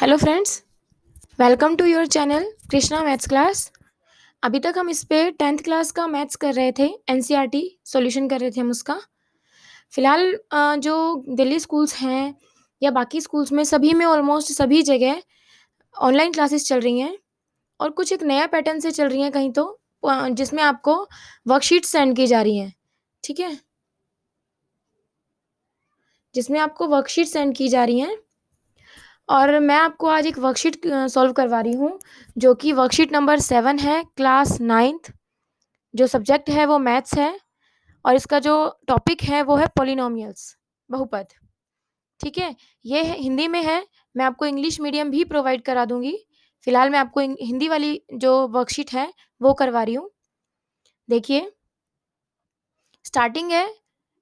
Hello friends, welcome to your channel Krishna maths class. अभी तक हम इस पे 10th क्लास का मैथ्स कर रहे थे। एनसीईआरटी सॉल्यूशन कर रहे थे हम उसका। फिलहाल जो दिल्ली स्कूल्स हैं या बाकी स्कूल्स में सभी में ऑलमोस्ट सभी जगह ऑनलाइन क्लासेस चल रही हैं और कुछ एक नया पैटर्न से चल रही हैं कहीं तो जिसमें आपको वर्कशीट सेंड की जा रही हैं। ठीक है, जिसमें आपको वर्कशीट सेंड की जा रही हैं और मैं आपको आज एक वर्कशीट सॉल्व करवा रही हूँ जो कि वर्कशीट नंबर 7 है, क्लास 9th। जो सब्जेक्ट है वो मैथ्स है और इसका जो टॉपिक है वो है पॉलिनोमियल्स, बहुपद। ठीक है, ये हिंदी में है। मैं आपको इंग्लिश मीडियम भी प्रोवाइड करा दूंगी। फिलहाल मैं आपको हिंदी वाली जो वर्कशीट है वो करवा रही हूँ। देखिए, स्टार्टिंग है।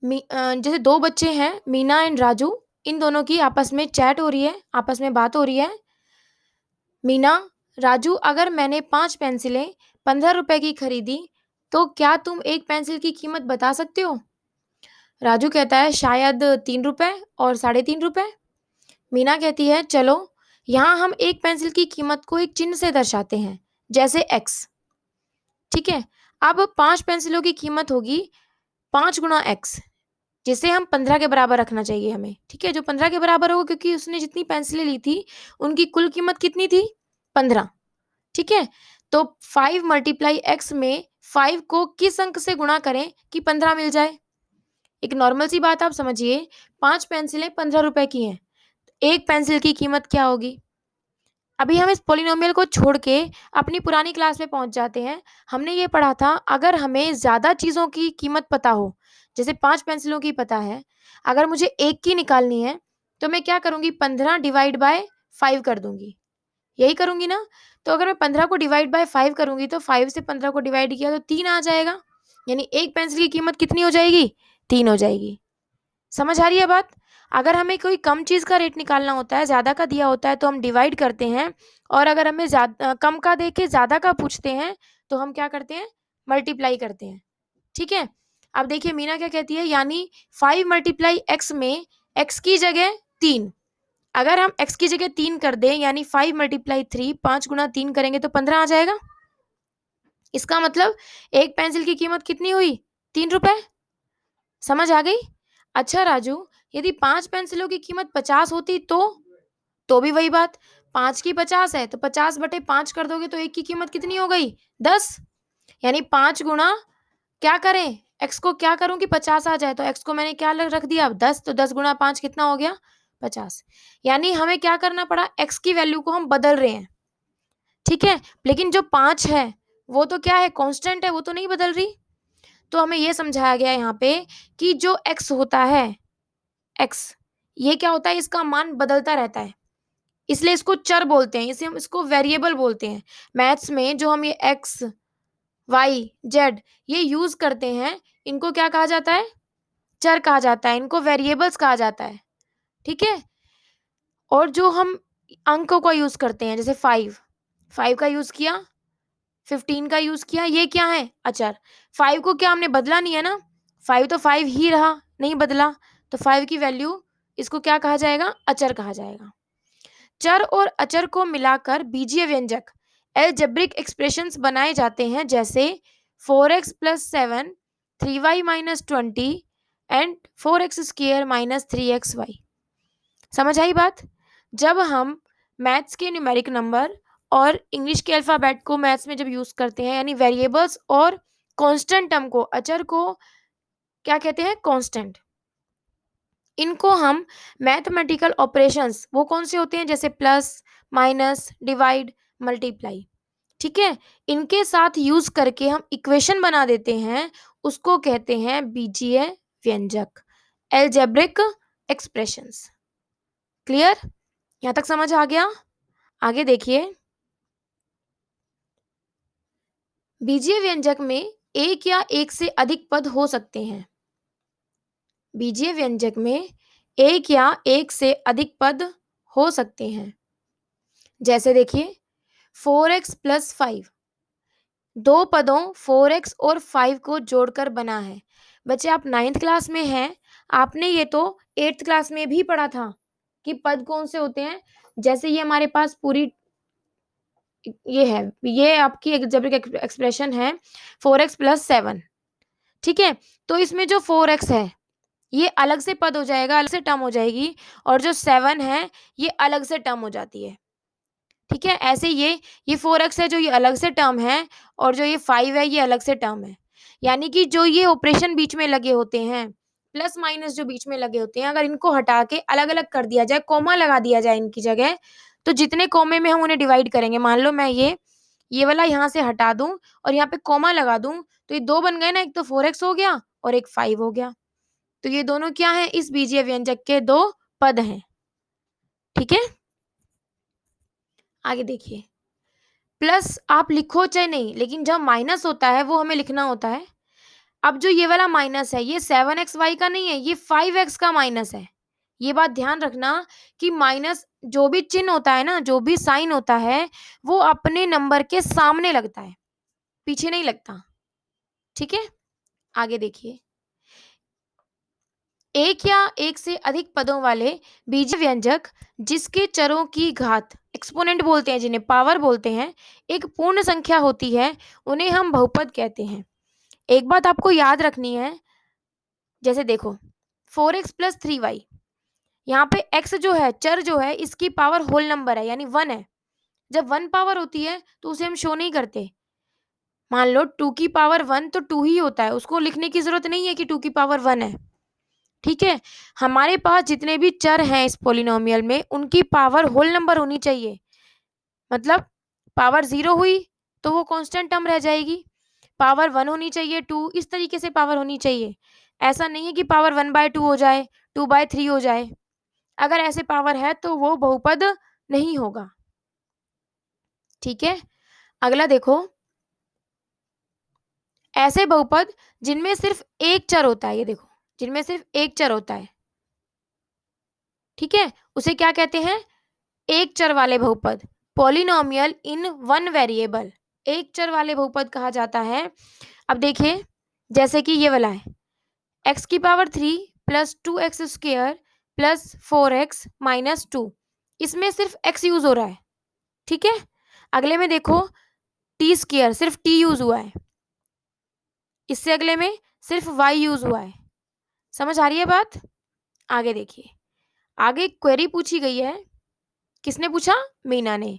जैसे दो बच्चे हैं, मीना एंड राजू। इन दोनों की आपस में चैट हो रही है, आपस में बात हो रही है। मीना, राजू, अगर मैंने 5 पेंसिलें 15 रुपए की खरीदी तो क्या तुम एक पेंसिल की कीमत बता सकते हो? राजू कहता है शायद 3 रुपए और 3.5 रुपए। मीना कहती है चलो, यहाँ हम एक पेंसिल की कीमत को एक चिन्ह से दर्शाते हैं, जैसे एक्स। ठीक है, अब 5 पेंसिलों की कीमत होगी 5 गुणा एक्स, जिसे हम 15 के बराबर रखना चाहिए हमें। ठीक है, जो 15 के बराबर होगा, क्योंकि उसने जितनी पेंसिलें ली थी उनकी कुल कीमत कितनी थी? 15। ठीक है, तो 5 मल्टीप्लाई एक्स में 5 को किस अंक से गुणा करें कि 15 मिल जाए? एक नॉर्मल सी बात आप समझिए, 5 पेंसिलें 15 रुपए की हैं, एक पेंसिल की कीमत क्या होगी? अभी हम इस पोलिनोमियल को छोड़ के अपनी पुरानी क्लास में पहुंच जाते हैं। हमने ये पढ़ा था, अगर हमें ज्यादा चीजों की कीमत पता हो, जैसे 5 पेंसिलों की पता है, अगर मुझे एक की निकालनी है तो मैं क्या करूंगी? 15 डिवाइड बाय 5 कर दूंगी, यही करूंगी ना। तो अगर मैं 15 को डिवाइड बाय 5 करूंगी तो 5 से 15 को डिवाइड किया तो 3 आ जाएगा, यानी एक पेंसिल की कीमत कितनी हो जाएगी? 3 हो जाएगी। समझ आ रही है बात? अगर हमें कोई कम चीज का रेट निकालना होता है, ज्यादा का दिया होता है, तो हम डिवाइड करते हैं। और अगर हमें ज्यादा कम का दे के ज्यादा का पूछते हैं तो हम क्या करते हैं? मल्टीप्लाई करते हैं। ठीक है, अब देखिए मीना क्या कहती है, यानी 5 मल्टीप्लाई एक्स में एक्स की जगह 3। अगर हम x की जगह 3 कर दें, यानी 5 मल्टीप्लाई 3, 5 गुणा 3 करेंगे तो 15 आ जाएगा। इसका मतलब एक पेंसिल की कीमत कितनी हुई? 3 रुपए। समझ आ गई? अच्छा राजू, यदि 5 पेंसिलों की कीमत 50 होती तो भी वही बात। 5 की 50 है तो 50/5 कर दोगे तो एक की कीमत कितनी हो गई? 10। यानी 5 गुणा, क्या करें? एक्स को क्या करूं कि 50 आ जाए, तो एक्स को मैंने क्या रख दिया? 10। तो 10 गुणा 5 कितना हो गया? 50। यानी हमें क्या करना पड़ा? एक्स की वैल्यू को हम बदल रहे हैं। ठीक है, लेकिन जो 5 है वो तो क्या है? कांस्टेंट है, वो तो नहीं बदल रही। तो हमें ये समझाया गया यहाँ पे कि जो एक्स होता है, एक्स, ये क्या होता है? इसका मान बदलता रहता है, इसलिए इसको चर बोलते हैं, इसे हम इसको वेरिएबल बोलते हैं। मैथ्स में जो हम ये एक्स, वाई, जेड ये यूज करते हैं, इनको क्या कहा जाता है? चर कहा जाता है, इनको वेरिएबल्स कहा जाता है। ठीक है, और जो हम अंकों का यूज करते हैं, जैसे 5 का यूज किया, 15 का यूज किया, ये क्या है? अचर। 5 को क्या हमने बदला नहीं है ना, 5 तो 5 ही रहा, नहीं बदला। तो 5 की वैल्यू, इसको क्या कहा जाएगा? अचर कहा जाएगा। चर और अचर को मिलाकर बीजीय व्यंजक, एलजेब्रिक एक्सप्रेशंस बनाए जाते हैं, जैसे 4x+7, 3y-20 and 4x² - 3xy। समझ आई बात? जब हम मैथ्स के न्यूमेरिक नंबर और इंग्लिश के अल्फाबेट को मैथ्स में जब यूज करते हैं, यानी वेरिएबल्स और कांस्टेंट टर्म को, अचर को क्या कहते हैं? कांस्टेंट। इनको हम मैथमेटिकल ऑपरेशंस, वो कौन से होते हैं? जैसे प्लस, माइनस, डिवाइड, मल्टीप्लाई। ठीक है, इनके साथ यूज करके हम इक्वेशन बना देते हैं, उसको कहते हैं बीजीय व्यंजक, एलजेब्रिक एक्सप्रेशंस। क्लियर? यहां तक समझ आ गया? आगे देखिए, बीजीय व्यंजक में एक या एक से अधिक पद हो सकते हैं। बीजीय व्यंजक में एक या एक से अधिक पद हो सकते हैं। जैसे देखिए, 4x+5, दो पदों 4x और 5 को जोड़कर बना है। बच्चे, आप 9th क्लास में हैं, आपने ये तो 8th क्लास में भी पढ़ा था कि पद कौन से होते हैं। जैसे ये हमारे पास पूरी ये है, ये आपकी अलजेब्रिक एक्सप्रेशन है 4x + 7, ठीक है। तो इसमें जो 4x है ये अलग से पद हो जाएगा, अलग से टर्म हो जाएगी, और जो 7 है ये अलग से टर्म हो जाती है, ठीक है। ऐसे ये 4x है जो ये अलग से टर्म है, और जो ये 5 है ये अलग से टर्म है। यानी कि जो ये ऑपरेशन बीच में लगे होते हैं, प्लस माइनस जो बीच में लगे होते हैं, अगर इनको हटा के अलग अलग कर दिया जाए, कोमा लगा दिया जाए इनकी जगह, तो जितने कोमे में हम उन्हें डिवाइड करेंगे, मान लो मैं ये वाला यहाँ से हटा दूं और यहाँ पे कोमा लगा दूं, तो ये दो बन गए ना, एक तो 4x हो गया और एक 5 हो गया। तो ये दोनों क्या है, इस बीजीय व्यंजक के दो पद हैं, ठीक है। आगे देखिए, प्लस आप लिखो चाहे नहीं, लेकिन जब माइनस होता है वो हमें लिखना होता है। अब जो ये वाला माइनस है ये 7xy का नहीं है, ये 5x का माइनस है। ये बात ध्यान रखना कि माइनस जो भी चिन्ह होता है ना, जो भी साइन होता है, वो अपने नंबर के सामने लगता है, पीछे नहीं लगता, ठीक है। आगे देखिए, एक या एक से अधिक पदों वाले बीजीय व्यंजक जिसके चरों की घात, एक्सपोनेंट बोलते हैं जिन्हें, पावर बोलते हैं, एक पूर्ण संख्या होती है, उन्हें हम बहुपद कहते हैं। एक बात आपको याद रखनी है, जैसे देखो 4x + 3y, यहाँ पे x जो है, चर जो है, इसकी पावर होल नंबर है, यानी 1 है। जब 1 पावर होती है तो उसे हम शो नहीं करते। मान लो 2 की पावर 1 तो 2 ही होता है, उसको लिखने की जरूरत नहीं है कि 2 की पावर 1 है, ठीक है। हमारे पास जितने भी चर हैं इस पोलिनोमियल में, उनकी पावर होल नंबर होनी चाहिए। मतलब पावर 0 हुई तो वो कांस्टेंट टर्म रह जाएगी, पावर 1 होनी चाहिए, 2, इस तरीके से पावर होनी चाहिए। ऐसा नहीं है कि पावर 1/2 हो जाए, 2/3 हो जाए। अगर ऐसे पावर है तो वो बहुपद नहीं होगा, ठीक है। अगला देखो, ऐसे बहुपद जिनमें सिर्फ एक चर होता है, ये देखो, जिनमें सिर्फ एक चर होता है, ठीक है, उसे क्या कहते हैं, एक चर वाले बहुपद, पॉलिनोमियल इन वन वेरिएबल, एक चर वाले बहुपद कहा जाता है। अब देखिए, जैसे कि ये वाला है, x³ + 2x² + 4x - 2, इसमें सिर्फ x यूज हो रहा है, ठीक है। अगले में देखो t², सिर्फ t यूज हुआ है। इससे अगले में सिर्फ y यूज हुआ है। समझ आ रही है बात। आगे देखिए, आगे क्वेरी पूछी गई है, किसने पूछा, मीना ने,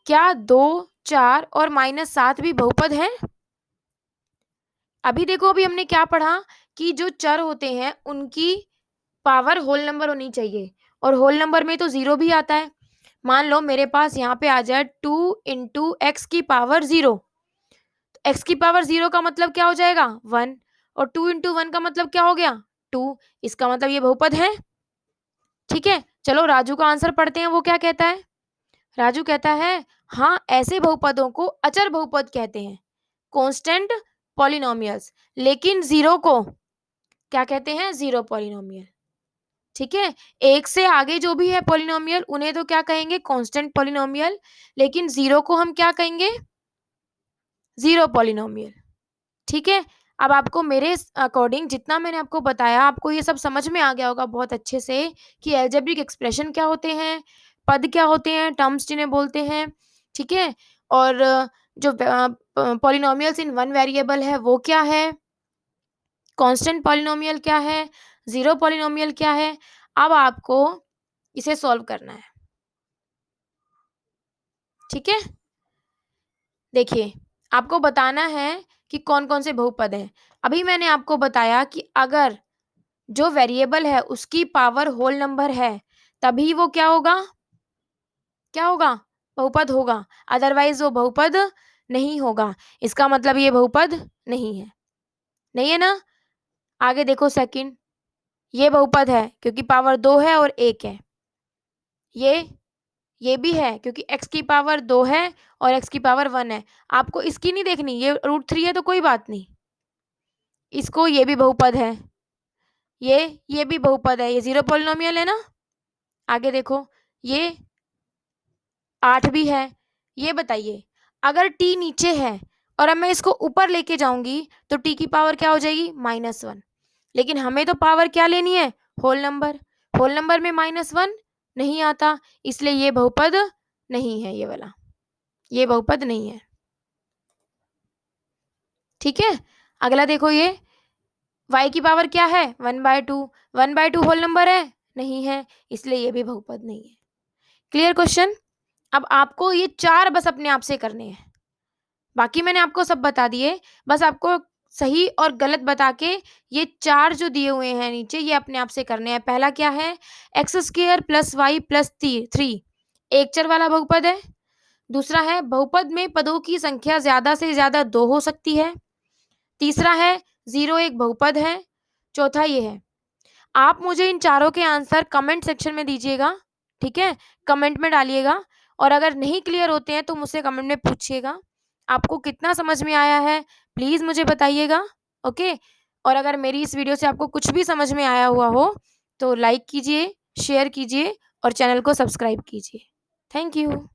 क्या 2, 4 और -7 भी बहुपद हैं। अभी देखो, अभी हमने क्या पढ़ा कि जो चर होते हैं उनकी पावर होल नंबर होनी चाहिए, और होल नंबर में तो 0 भी आता है। मान लो मेरे पास यहाँ पे आ जाए 2 × x⁻0, x⁻0 का मतलब क्या हो जाएगा, 1, और 2 × 1 का मतलब क्या हो गया, 2। इसका मतलब ये बहुपद है, ठीक है। चलो राजू का आंसर पढ़ते हैं, वो क्या कहता है। राजू कहता है, हाँ, ऐसे बहुपदों को अचर बहुपद कहते हैं, कांस्टेंट पॉलिनोमियल्स, लेकिन 0 को क्या कहते हैं, 0 पॉलिनोमियल, ठीक है। एक से आगे जो भी है पॉलिनोमियल उन्हें तो क्या कहेंगे, कांस्टेंट पॉलिनोमियल, लेकिन 0 को हम क्या कहेंगे, 0 पॉलिनोमियल, ठीक है। अब आपको मेरे अकॉर्डिंग जितना मैंने आपको बताया, आपको ये सब समझ में आ गया होगा बहुत अच्छे से कि अलजेब्रिक एक्सप्रेशन क्या होते हैं, पद क्या होते हैं, टर्म्स जिन्हें बोलते हैं, ठीक है। और जो पॉलिनोमियल्स इन वन वेरिएबल है वो क्या है, कांस्टेंट पॉलिनोमियल क्या है, 0 पॉलिनोमियल क्या है। अब आपको इसे सॉल्व करना है, ठीक है। देखिए, आपको बताना है कि कौन कौन से बहुपद हैं। अभी मैंने आपको बताया कि अगर जो वेरिएबल है उसकी पावर होल नंबर है, तभी वो क्या होगा, क्या होगा, बहुपद होगा, अदरवाइज वो बहुपद नहीं होगा। इसका मतलब ये बहुपद नहीं है, नहीं है ना। आगे देखो सेकंड, ये बहुपद है क्योंकि पावर 2 है और 1 है। ये भी है क्योंकि x की पावर 2 है और x की पावर 1 है। आपको इसकी नहीं देखनी, ये √3 है तो कोई बात नहीं, इसको, ये भी बहुपद है, ये भी बहुपद है, ये 0 पॉलिनोमियल है ना। आगे देखो, ये 8 भी है। ये बताइए, अगर t नीचे है और अब मैं इसको ऊपर लेके जाऊंगी तो t की पावर क्या हो जाएगी, -1, लेकिन हमें तो पावर क्या लेनी है, होल नंबर, होल नंबर में -1 नहीं आता, इसलिए ये बहुपद नहीं है, ये वाला, ये बहुपद नहीं है। ठीक है, अगला देखो, ये y की पावर क्या है, 1/2, 1/2 होल नंबर है, नहीं है, इसलिए ये भी बहुपद नहीं है। Clear question. अब आपको ये 4 बस अपने आप से करने हैं, बाकी मैंने आपको सब बता दिए, बस आपको सही और गलत बता के ये 4 जो दिए हुए हैं नीचे, ये अपने आप से करने हैं। पहला क्या है, x² + y + 3 एक चर वाला बहुपद है। दूसरा है, बहुपद में पदों की संख्या ज्यादा से ज्यादा 2 हो सकती है। तीसरा है, 0 एक बहुपद है। चौथा ये है। आप मुझे इन चारों के आंसर कमेंट सेक्शन में दीजिएगा, ठीक है, कमेंट में डालिएगा, और अगर नहीं क्लियर होते हैं तो मुझसे कमेंट में पूछिएगा। आपको कितना समझ में आया है प्लीज मुझे बताइएगा। ओके, और अगर मेरी इस वीडियो से आपको कुछ भी समझ में आया हुआ हो तो लाइक कीजिए, शेयर कीजिए और चैनल को सब्सक्राइब कीजिए। Thank you.